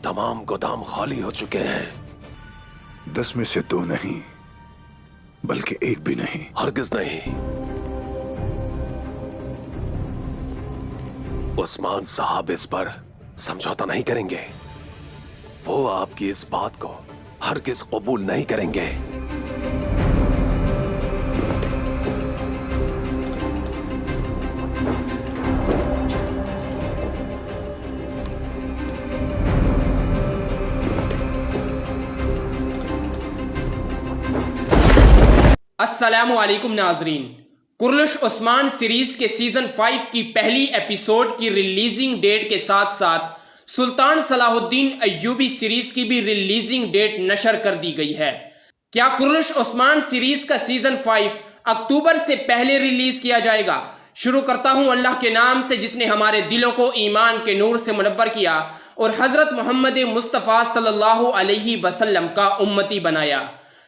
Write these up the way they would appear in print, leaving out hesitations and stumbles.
तमाम गोदाम खाली हो चुके हैं। 10 में से 2 नहीं, बल्कि 1 भी नहीं। हरगिज नहीं। उस्मान साहब इस पर समझौता नहीं करेंगे। वो आपकी इस बात को हरगिज कबूल नहीं करेंगे। अस्सलामु अलैकुम नाजरीन, कुर्लुश उस्मान सीरीज के सीजन 5 की पहली एपिसोड की रिलीजिंग डेट के साथ साथ सुल्तान सलाहुद्दीन अय्यूबी सीरीज की भी रिलीजिंग डेट नशर कर दी गई है। क्या कुर्लुश उस्मान सीरीज का सीजन 5 अक्टूबर से पहले रिलीज किया जाएगा? शुरू करता हूं अल्लाह के नाम से जिसने हमारे दिलों को ईमान के नूर से मुनव्वर किया और हजरत मोहम्मद मुस्तफ़ा सल्लल्लाहु अलैहि वसल्लम का उम्मती बनाया।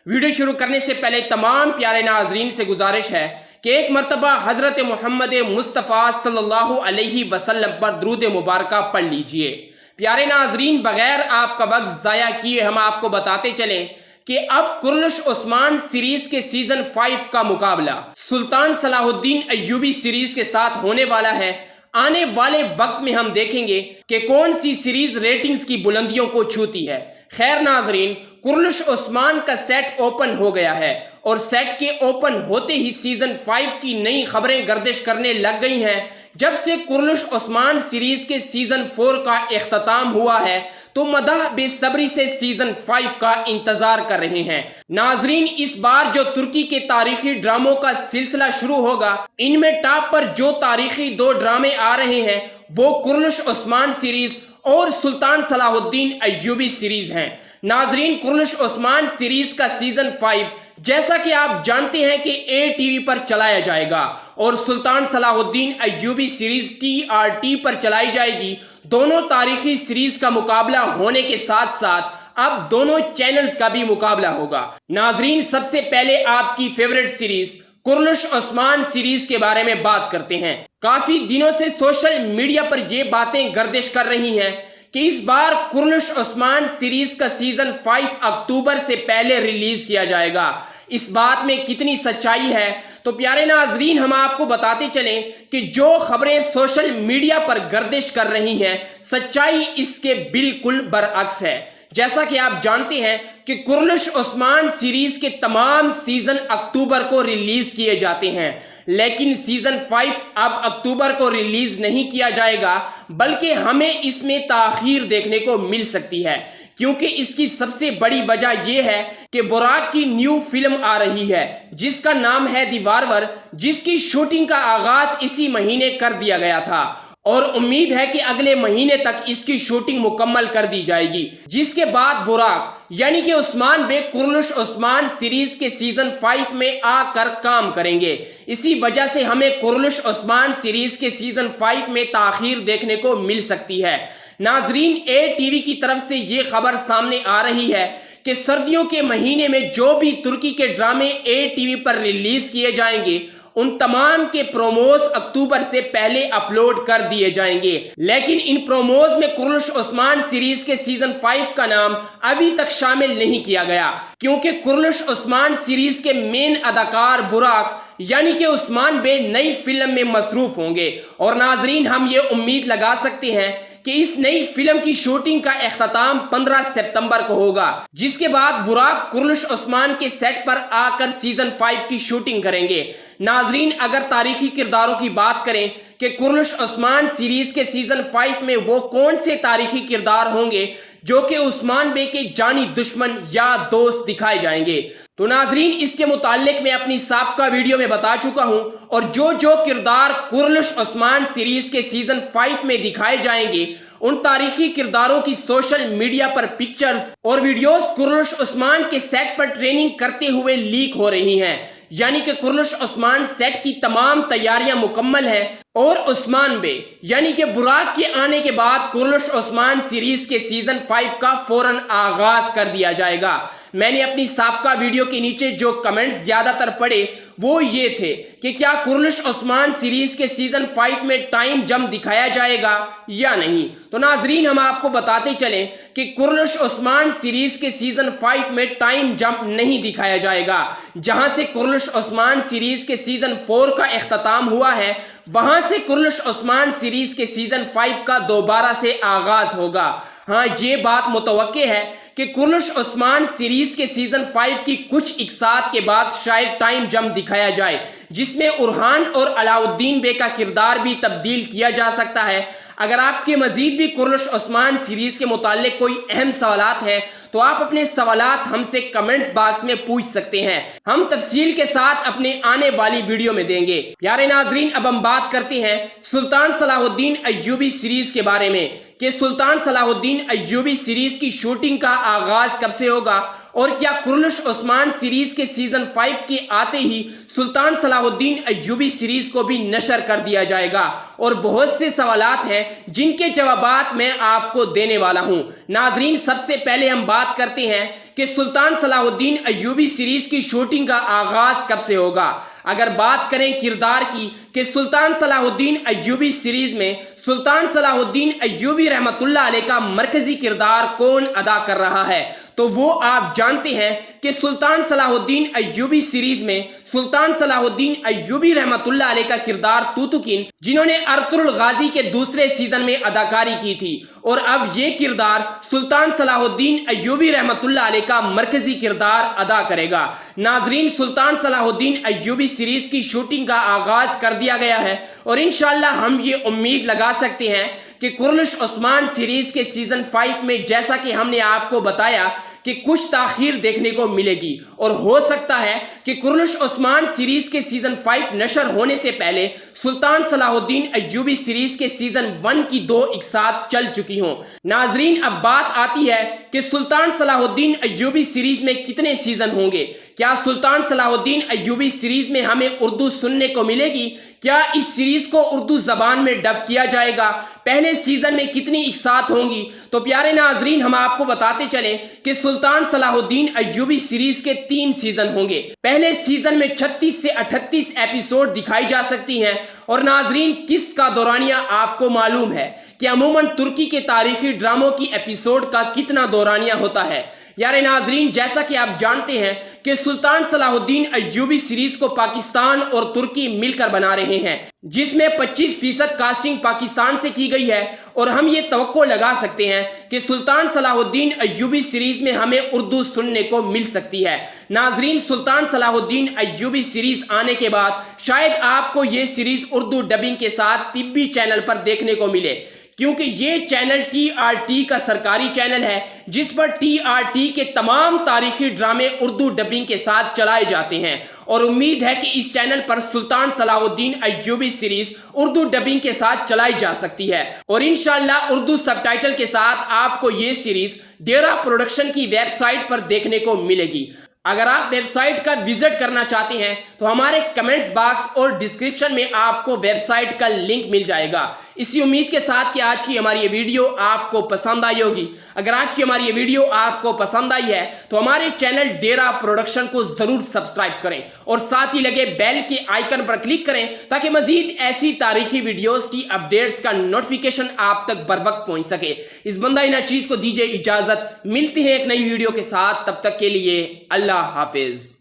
वीडियो शुरू करने से पहले तमाम प्यारे नाजरीन से गुजारिश है कि एक मरतबा हजरत मोहम्मद मुस्तफ़ा सल्लल्लाहु अलैहि वसल्लम पर दुरूद मुबारक पढ़ लीजिए। प्यारे नाजरीन, बगैर आपका वक्त ज़ाया किए हम आपको बताते चलें कि अब कुर्लुश उस्मान सीरीज के सीजन 5 का मुकाबला सुल्तान सलाहुद्दीन अय्यूबी सीरीज के साथ होने वाला है। आने वाले वक्त में हम देखेंगे कि कौन सी सीरीज रेटिंग्स की बुलंदियों को छूती है। खैर नाजरीन, कुर्लुश उस्मान का सेट ओपन हो गया है और सेट के ओपन होते ही सीजन 5 की नई खबरें गर्दिश करने लग गई हैं। जब से कुर्लुश उस्मान सीरीज के सीजन 4 का इख्तिताम हुआ है तो मदाह बेसब्री से सीजन 5 का इंतजार कर रहे हैं। नाजरीन, इस बार जो तुर्की के तारीखी ड्रामों का सिलसिला शुरू होगा, इनमें टॉप पर जो तारीखी 2 ड्रामे आ रहे हैं वो कुर्लुश उस्मान सीरीज और सुल्तान सलाहुद्दीन अय्यूबी सीरीज हैं। नाजरीन, कुर्लुश उस्मान सीरीज का सीजन 5 जैसा कि आप जानते हैं कि ATV पर चलाया जाएगा और सुल्तान सलाहुद्दीन अय्यूबी सीरीज TRT पर चलाई जाएगी। दोनों तारीखी सीरीज का मुकाबला होने के साथ साथ अब दोनों चैनल्स का भी मुकाबला होगा। नाजरीन, सबसे पहले आपकी फेवरेट सीरीज कुर्लुश उस्मान सीरीज के बारे में बात करते हैं। काफी दिनों से सोशल मीडिया पर ये बातें गर्दिश कर रही हैं कि इस बार कुर्लुश उस्मान सीरीज का सीजन 5 अक्टूबर से पहले रिलीज किया जाएगा। इस बात में कितनी सच्चाई है तो प्यारे नाजरीन हम आपको बताते चलें कि जो खबरें सोशल मीडिया पर गर्दिश कर रही हैं, सच्चाई इसके बिल्कुल बरअक्स है। जैसा कि आप जानते हैं कि कुर्लुश उस्मान सीरीज के तमाम सीजन अक्टूबर को रिलीज किए जाते हैं, लेकिन सीजन 5 अब अक्टूबर को रिलीज नहीं किया जाएगा बल्कि हमें इसमें ताखीर देखने को मिल सकती है, क्योंकि इसकी सबसे बड़ी वजह यह है कि बुराक की न्यू फिल्म आ रही है जिसका नाम है दीवारवर, जिसकी शूटिंग का आगाज इसी महीने कर दिया गया था और उम्मीद है कि अगले महीने तक इसकी शूटिंग मुकम्मल कर दी जाएगी, जिसके बाद बुराक यानी कि उस्मान बेग कुर्लुश उस्मान सीरीज के सीजन 5 में आकर काम करेंगे। इसी वजह से हमें कुर्लुश उस्मान सीरीज के सीजन 5 में ताखीर देखने को मिल सकती है। नाजरीन, ATV की तरफ से ये खबर सामने आ रही है कि सर्दियों के महीने में जो भी तुर्की के ड्रामे ATV पर रिलीज किए जाएंगे उन तमाम के प्रोमोज अक्टूबर से पहले अपलोड कर दिए जाएंगे, लेकिन इन प्रोमोज में कुर्लुश उस्मान सीरीज के सीजन 5 का नाम अभी तक शामिल नहीं किया गया, क्योंकि कुर्लुश उस्मान सीरीज के मेन अदाकार बुराक यानी कि उस्मान बे नई फिल्म में मसरूफ होंगे और नाजरीन हम ये उम्मीद लगा सकते हैं कि इस नई फिल्म की शूटिंग का इख्तिताम 15 सितंबर को होगा, जिसके बाद बुराक कुर्लुश उस्मान के सेट पर आकर सीजन 5 की शूटिंग करेंगे। नाजरीन, अगर तारीखी किरदारों की बात करें कि कुर्लुश उस्मान सीरीज के सीजन 5 में वो कौन से तारीखी किरदार होंगे जो कि उस्मान बे के जानी दुश्मन या दोस्त दिखाए जाएंगे, तो नाजरीन इसके मुताल्लिक मैं अपनी साबका वीडियो में बता चुका हूं और जो किरदार कुर्लुश उस्मान सीरीज के सीजन 5 में दिखाए जाएंगे उन तारीखी किरदारों की सोशल मीडिया पर पिक्चर्स और वीडियोस कुर्लुश उस्मान के सेट पर ट्रेनिंग करते हुए लीक हो रही हैं। यानी कि कुर्लुश उस्मान सेट की तमाम तैयारियां मुकम्मल हैं اور عثمان بے یعنی کہ براق کے آنے کے بعد کرلش عثمان سیریز کے سیزن 5 کا فوراً آغاز کر دیا جائے گا۔ میں نے اپنی سابقہ ویڈیو کے نیچے جو کمنٹس زیادہ تر پڑھے وہ یہ تھے کہ کیا کرلش عثمان سیریز کے سیزن 5 میں ٹائم جمپ دکھایا جائے گا یا نہیں۔ تو ناظرین ہم آپ کو بتاتے چلیں کہ کرلش عثمان سیریز کے سیزن 5 میں ٹائم جمپ نہیں دکھایا جائے گا۔ جہاں سے کرلش عثمان سیریز کے سیزن 4 کا اختتام ہوا ہے وہاں سے کرلش عثمان سیریز کے سیزن 5 کا دوبارہ سے آغاز ہوگا۔ ہاں یہ بات متوقع ہے کہ کرلش عثمان سیریز کے سیزن 5 کی کچھ اقساط کے بعد شاید ٹائم جمپ دکھایا جائے جس میں ارحان اور علاؤالدین بے کا کردار بھی تبدیل کیا جا سکتا ہے۔ اگر آپ کے مزید بھی کرلش عثمان سیریز کے متعلق کوئی اہم سوالات ہیں تو آپ اپنے سوالات ہم سے کمنٹس باکس میں پوچھ سکتے ہیں، ہم تفصیل کے ساتھ اپنے آنے والی ویڈیو میں دیں گے۔ پیارے ناظرین اب ہم بات کرتے ہیں سلطان صلاح الدین ایوبی سیریز کے بارے میں کہ سلطان صلاح الدین ایوبی سیریز کی شوٹنگ کا آغاز کب سے ہوگا اور کیا کرلش عثمان سیریز کے سیزن 5 کے آتے ہی سلطان صلاح الدین ایوبی سیریز کو بھی نشر کر دیا جائے گا۔ اور بہت سے سوالات ہیں جن کے جوابات میں آپ کو دینے والا ہوں۔ ناظرین سب سے پہلے ہم بات کرتے ہیں کہ سلطان صلاح الدین ایوبی سیریز کی شوٹنگ کا آغاز کب سے ہوگا۔ اگر بات کریں کردار کی کہ سلطان صلاح الدین ایوبی سیریز میں سلطان صلاح الدین ایوبی رحمت اللہ علیہ کا مرکزی کردار کون ادا کر رہا ہے تو وہ آپ جانتے ہیں کہ سلطان صلاح الدین ایوبی سیریز میں سلطان صلاح الدین ایوبی رحمت اللہ علیہ کا کردار توتکین جنہوں نے ارطغرل غازی کے دوسرے سیزن میں اداکاری کی تھی اور اب یہ کردار سلطان صلاح الدین ایوبی رحمت اللہ علیہ کا مرکزی کردار ادا کرے گا۔ ناظرین سلطان صلاح الدین ایوبی سیریز کی شوٹنگ کا آغاز کر دیا گیا ہے اور انشاءاللہ ہم یہ امید لگا سکتے ہیں کہ کرلش عثمان سیریز کے سیزن 5 میں جیسا کہ ہم نے آپ کو بتایا کہ کچھ تاخیر دیکھنے کو ملے گی اور ہو سکتا ہے کہ کرلش عثمان سیریز کے سیزن 5 نشر ہونے سے پہلے سلطان صلاح الدین ایوبی سیریز کے سیزن 1 کی 2 اقساط چل چکی ہوں۔ ناظرین اب بات آتی ہے کہ سلطان صلاح الدین ایوبی سیریز میں کتنے سیزن ہوں گے۔ کیا سلطان صلاح الدین ایوبی سیریز میں ہمیں اردو سننے کو ملے گی؟ کیا اس سیریز کو اردو زبان میں ڈب کیا جائے گا؟ پہلے سیزن میں کتنی اقساط ہوں گی؟ تو پیارے ناظرین ہم آپ کو بتاتے چلیں کہ سلطان صلاح الدین ایوبی سیریز کے 3 سیزن ہوں گے۔ پہلے سیزن میں 36 سے 38 ایپیسوڈ دکھائی جا سکتی ہیں اور ناظرین قسط کا دورانیہ آپ کو معلوم ہے کہ عموماً ترکی کے تاریخی ڈراموں کی ایپیسوڈ کا کتنا دورانیہ ہوتا ہے۔ یار ناظرین جیسا کہ آپ جانتے ہیں کہ سلطان صلاح الدین ایوبی سیریز کو پاکستان اور ترکی مل کر بنا رہے ہیں جس میں 25% کاسٹنگ پاکستان سے کی گئی ہے اور ہم یہ توقع لگا سکتے ہیں کہ سلطان صلاح الدین ایوبی سیریز میں ہمیں اردو سننے کو مل سکتی ہے۔ ناظرین سلطان صلاح الدین ایوبی سیریز آنے کے بعد شاید آپ کو یہ سیریز اردو ڈبنگ کے ساتھ طبی چینل پر دیکھنے کو ملے کیونکہ یہ چینل TRT کا سرکاری چینل ہے جس پر TRT کے تمام تاریخی ڈرامے اردو ڈبنگ کے ساتھ چلائے جاتے ہیں اور امید ہے کہ اس چینل پر سلطان صلاح الدین ایوبی سیریز اردو ڈبنگ کے ساتھ چلائی جا سکتی ہے اور انشاءاللہ اردو سب ٹائٹل کے ساتھ آپ کو یہ سیریز ڈیرا پروڈکشن کی ویب سائٹ پر دیکھنے کو ملے گی۔ اگر آپ ویب سائٹ کا وزٹ کرنا چاہتے ہیں تو ہمارے کمنٹس باکس اور ڈسکرپشن میں آپ کو ویب سائٹ کا لنک مل جائے گا۔ اسی امید کے ساتھ کہ آج کی ہماری یہ ویڈیو آپ کو پسند آئی ہوگی۔ اگر آج کی ہماری یہ ویڈیو آپ کو پسند آئی ہے تو ہمارے چینل ڈیرا پروڈکشن کو ضرور سبسکرائب کریں اور ساتھ ہی لگے بیل کے آئیکن پر کلک کریں تاکہ مزید ایسی تاریخی ویڈیوز کی اپڈیٹس کا نوٹیفیکیشن آپ تک بر وقت پہنچ سکے۔ اس بندہ نہ چیز کو دیجیے اجازت، ملتے ہیں ایک نئی ویڈیو کے ساتھ، تب تک کے لیے اللہ حافظ۔